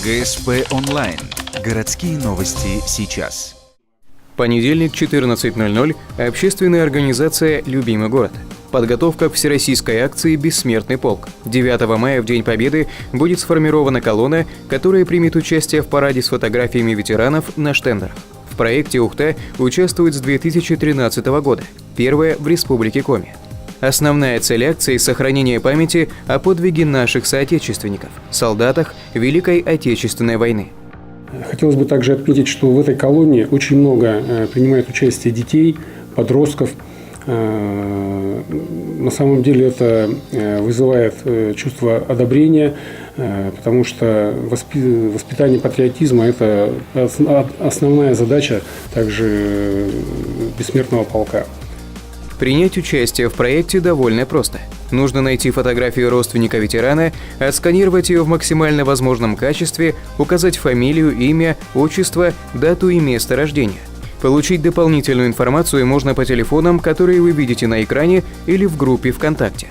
ГСП онлайн. Городские новости сейчас. Понедельник, 14:00. Общественная организация «Любимый город». Подготовка к всероссийской акции «Бессмертный полк». 9 мая, в День Победы, будет сформирована колонна, которая примет участие в параде с фотографиями ветеранов на штендерах. В проекте Ухта участвует с 2013 года, первая в Республике Коми. Основная цель акции – сохранение памяти о подвиге наших соотечественников, солдатах Великой Отечественной войны. Хотелось бы также отметить, что в этой колонне очень много принимает участие детей, подростков. На самом деле это вызывает чувство одобрения, потому что воспитание патриотизма – это основная задача также Бессмертного полка. Принять участие в проекте довольно просто. Нужно найти фотографию родственника ветерана, отсканировать ее в максимально возможном качестве, указать фамилию, имя, отчество, дату и место рождения. Получить дополнительную информацию можно по телефонам, которые вы видите на экране, или в группе ВКонтакте.